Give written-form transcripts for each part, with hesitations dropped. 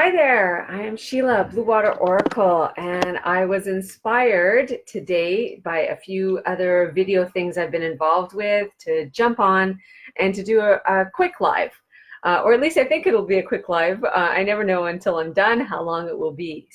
Hi there, I am Sheila, BlueWater Oracle, and I was inspired today by a few other video things I've been involved with to jump on and to do a quick live. Or at least I think it'll be a quick live. I never know until I'm done how long it will be.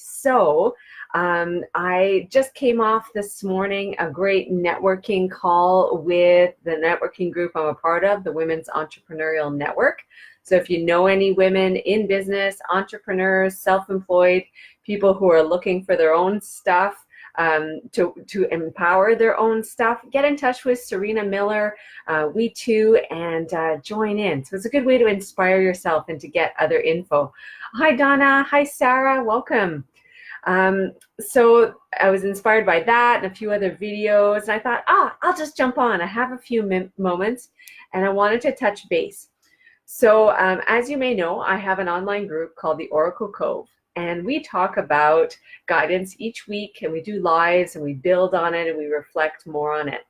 I just came off this morning a great networking call with the networking group I'm a part of, the Women's Entrepreneurial Network. So if you know any women in business, entrepreneurs, self-employed, people who are looking for their own stuff, to empower their own stuff, get in touch with Serena Miller, we too, and join in. So it's a good way to inspire yourself and to get other info. Hi Donna, hi Sarah, welcome. So I was inspired by that and a few other videos, and I thought, I'll just jump on. I have a few moments, and I wanted to touch base. So as you may know, I have an online group called the Oracle Cove, and we talk about guidance each week, and we do lives, and we build on it, and we reflect more on it.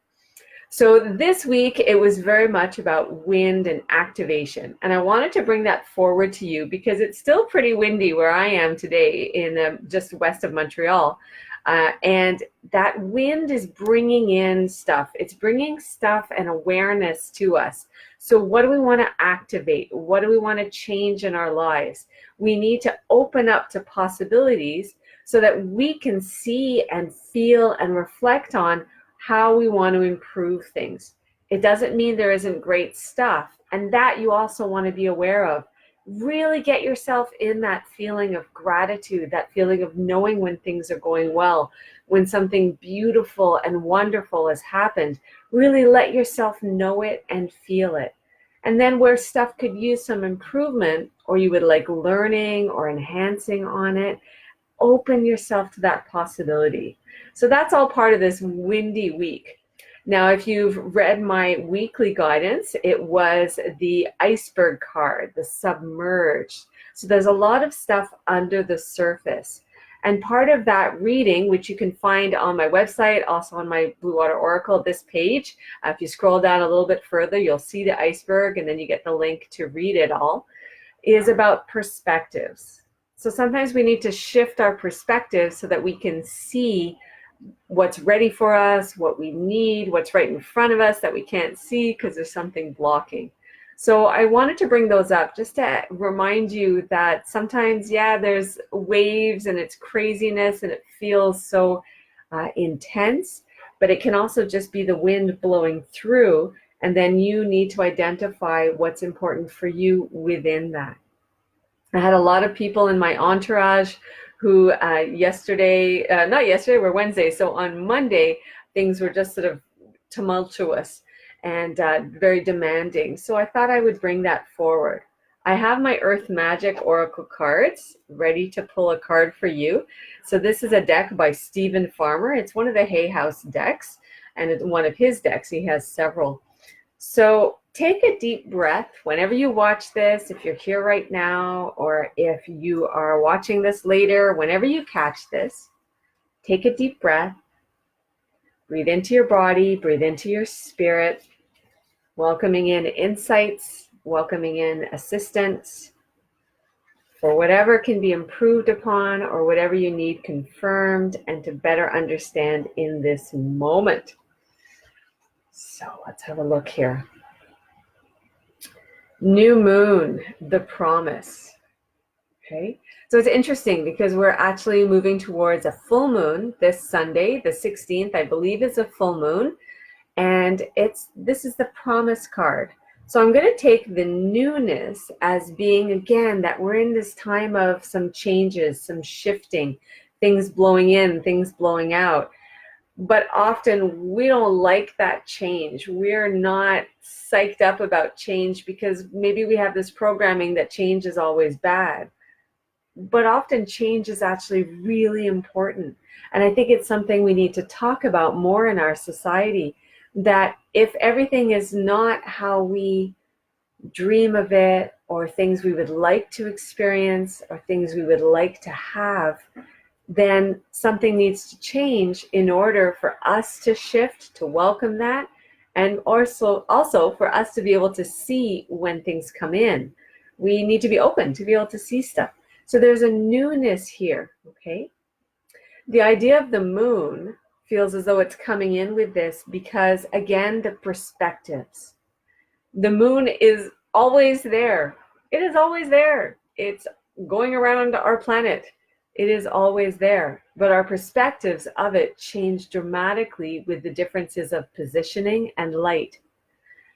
So this week, it was very much about wind and activation, and I wanted to bring that forward to you because it's still pretty windy where I am today in just west of Montreal. And that wind is bringing in stuff. It's bringing stuff and awareness to us. So what do we want to activate? What do we want to change in our lives? We need to open up to possibilities so that we can see and feel and reflect on how we want to improve things. It doesn't mean there isn't great stuff, and that you also want to be aware of. Really get yourself in that feeling of gratitude, that feeling of knowing when things are going well, when something beautiful and wonderful has happened. Really let yourself know it and feel it. And then where stuff could use some improvement, or you would like learning or enhancing on it, open yourself to that possibility. So that's all part of this windy week. Now, if you've read my weekly guidance, it was the iceberg card, the submerged. So there's a lot of stuff under the surface. And part of that reading, which you can find on my website, also on my BlueWater Oracle, this page, if you scroll down a little bit further, you'll see the iceberg, and then you get the link to read it all, is about perspectives. So sometimes we need to shift our perspective so that we can see what's ready for us, what we need, what's right in front of us that we can't see because there's something blocking. So I wanted to bring those up just to remind you that sometimes, yeah, there's waves and it's craziness and it feels so intense, but it can also just be the wind blowing through, and then you need to identify what's important for you within that. I had a lot of people in my entourage who not yesterday, we're Wednesday, so on Monday, things were just sort of tumultuous and very demanding. So I thought I would bring that forward. I have my Earth Magic Oracle cards ready to pull a card for you. So this is a deck by Stephen Farmer. It's one of the Hay House decks, and it's one of his decks. He has several. So take a deep breath whenever you watch this, if you're here right now, or if you are watching this later, whenever you catch this, take a deep breath, breathe into your body, breathe into your spirit, welcoming in insights, welcoming in assistance for whatever can be improved upon or whatever you need confirmed and to better understand in this moment. So let's have a look here. New moon, the promise. Okay, so it's interesting because we're actually moving towards a full moon this Sunday, the 16th, I believe is a full moon, and this is the promise card. So I'm going to take the newness as being, again, that we're in this time of some changes, some shifting, things blowing in, things blowing out. But often we don't like that change. We're not psyched up about change because maybe we have this programming that change is always bad. But often change is actually really important. And I think it's something we need to talk about more in our society, that if everything is not how we dream of it, or things we would like to experience, or things we would like to have, then something needs to change in order for us to shift, to welcome that, and also for us to be able to see when things come in. We need to be open to be able to see stuff. So there's a newness here, okay? The idea of the moon feels as though it's coming in with this because, again, the perspectives. The moon is always there. It is always there. It's going around our planet. It is always there. But our perspectives of it change dramatically with the differences of positioning and light.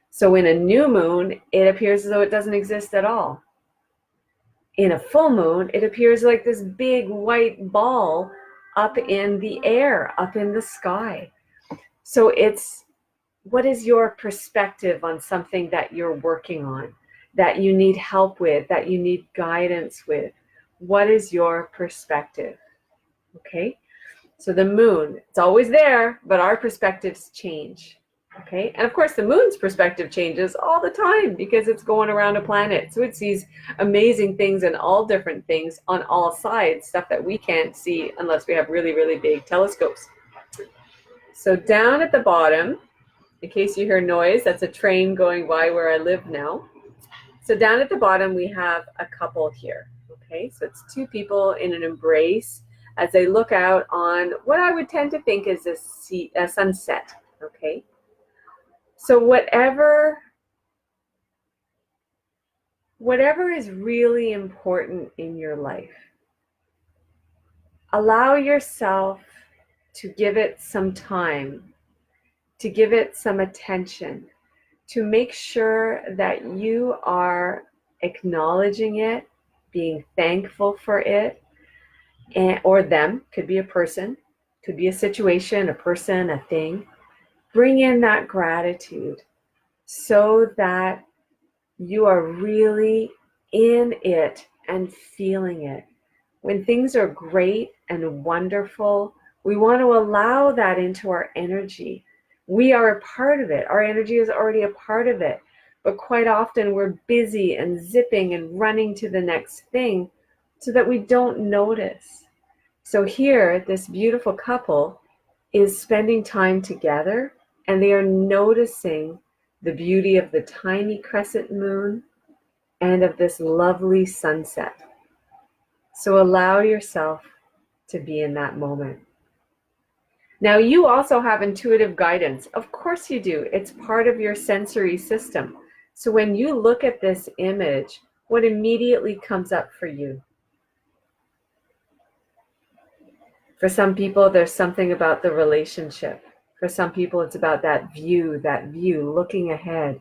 So in a new moon, it appears as though it doesn't exist at all. In a full moon, it appears like this big white ball up in the air, up in the sky. So it's, what is your perspective on something that you're working on, that you need help with, that you need guidance with? What is your perspective? Okay, so the moon, it's always there, but our perspectives change. Okay, and of course the moon's perspective changes all the time because it's going around a planet. So it sees amazing things and all different things on all sides, stuff that we can't see unless we have really, really big telescopes. So down at the bottom, in case you hear noise, that's a train going by where I live now. So down at the bottom, we have a couple here. Okay, so it's two people in an embrace as they look out on what I would tend to think is a sunset. Okay, so whatever is really important in your life, allow yourself to give it some time, to give it some attention, to make sure that you are acknowledging it, being thankful for it, or them, could be a person, could be a situation, a person, a thing. Bring in that gratitude so that you are really in it and feeling it. When things are great and wonderful, we want to allow that into our energy. We are a part of it. Our energy is already a part of it. But quite often we're busy and zipping and running to the next thing so that we don't notice. So here, this beautiful couple is spending time together, and they are noticing the beauty of the tiny crescent moon and of this lovely sunset. So allow yourself to be in that moment. Now, you also have intuitive guidance. Of course you do. It's part of your sensory system. So when you look at this image, what immediately comes up for you? For some people, there's something about the relationship. For some people, it's about that view, looking ahead,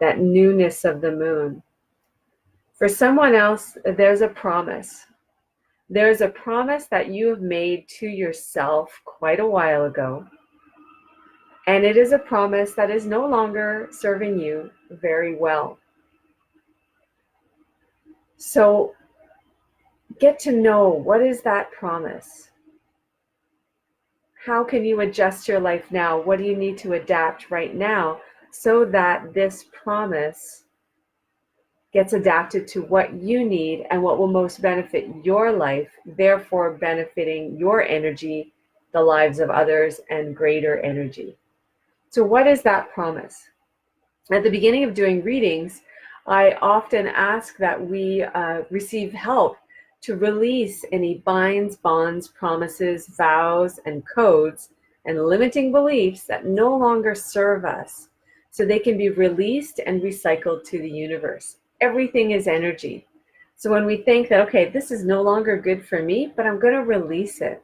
that newness of the moon. For someone else, there's a promise. There's a promise that you have made to yourself quite a while ago. And it is a promise that is no longer serving you very well. So get to know, what is that promise? How can you adjust your life now? What do you need to adapt right now so that this promise gets adapted to what you need and what will most benefit your life, therefore benefiting your energy, the lives of others, and greater energy? So what is that promise? At the beginning of doing readings, I often ask that we receive help to release any binds, bonds, promises, vows, and codes and limiting beliefs that no longer serve us, so they can be released and recycled to the universe. Everything is energy. So when we think that, okay, this is no longer good for me, but I'm going to release it.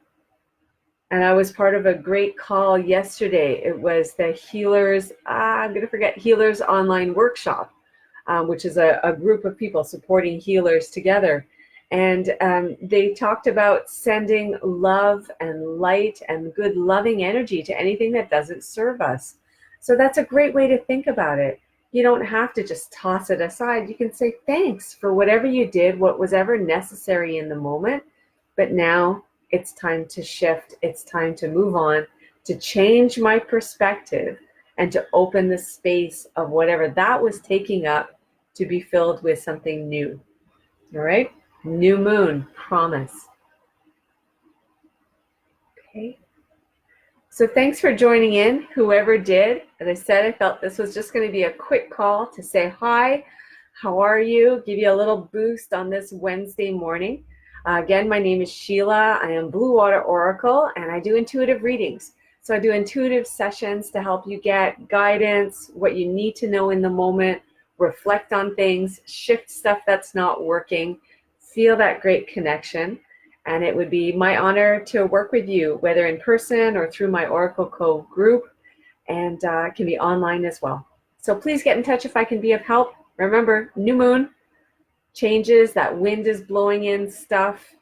And I was part of a great call yesterday. It was the Healers, I'm going to forget, Healers Online Workshop, which is a group of people supporting healers together. And they talked about sending love and light and good loving energy to anything that doesn't serve us. So that's a great way to think about it. You don't have to just toss it aside. You can say thanks for whatever you did, what was ever necessary in the moment. But now it's time to shift. It's time to move on, to change my perspective, and to open the space of whatever that was taking up to be filled with something new. All right? New moon, promise. Okay. So thanks for joining in, whoever did. As I said, I felt this was just going to be a quick call to say hi, how are you, give you a little boost on this Wednesday morning. Again, my name is Sheila. I am BlueWater Oracle, and I do intuitive readings. So I do intuitive sessions to help you get guidance, what you need to know in the moment, reflect on things, shift stuff that's not working, feel that great connection. And it would be my honor to work with you, whether in person or through my Oracle Cove group, and it can be online as well. So please get in touch if I can be of help. Remember, new moon, changes, that wind is blowing in stuff.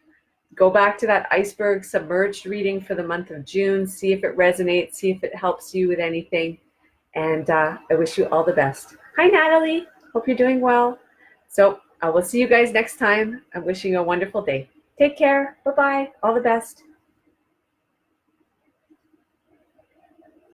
Go back to that iceberg submerged reading for the month of June. See if it resonates, see if it helps you with anything. And I wish you all the best. Hi, Natalie. Hope you're doing well. So I will see you guys next time. I'm wishing you a wonderful day. Take care. Bye-bye. All the best.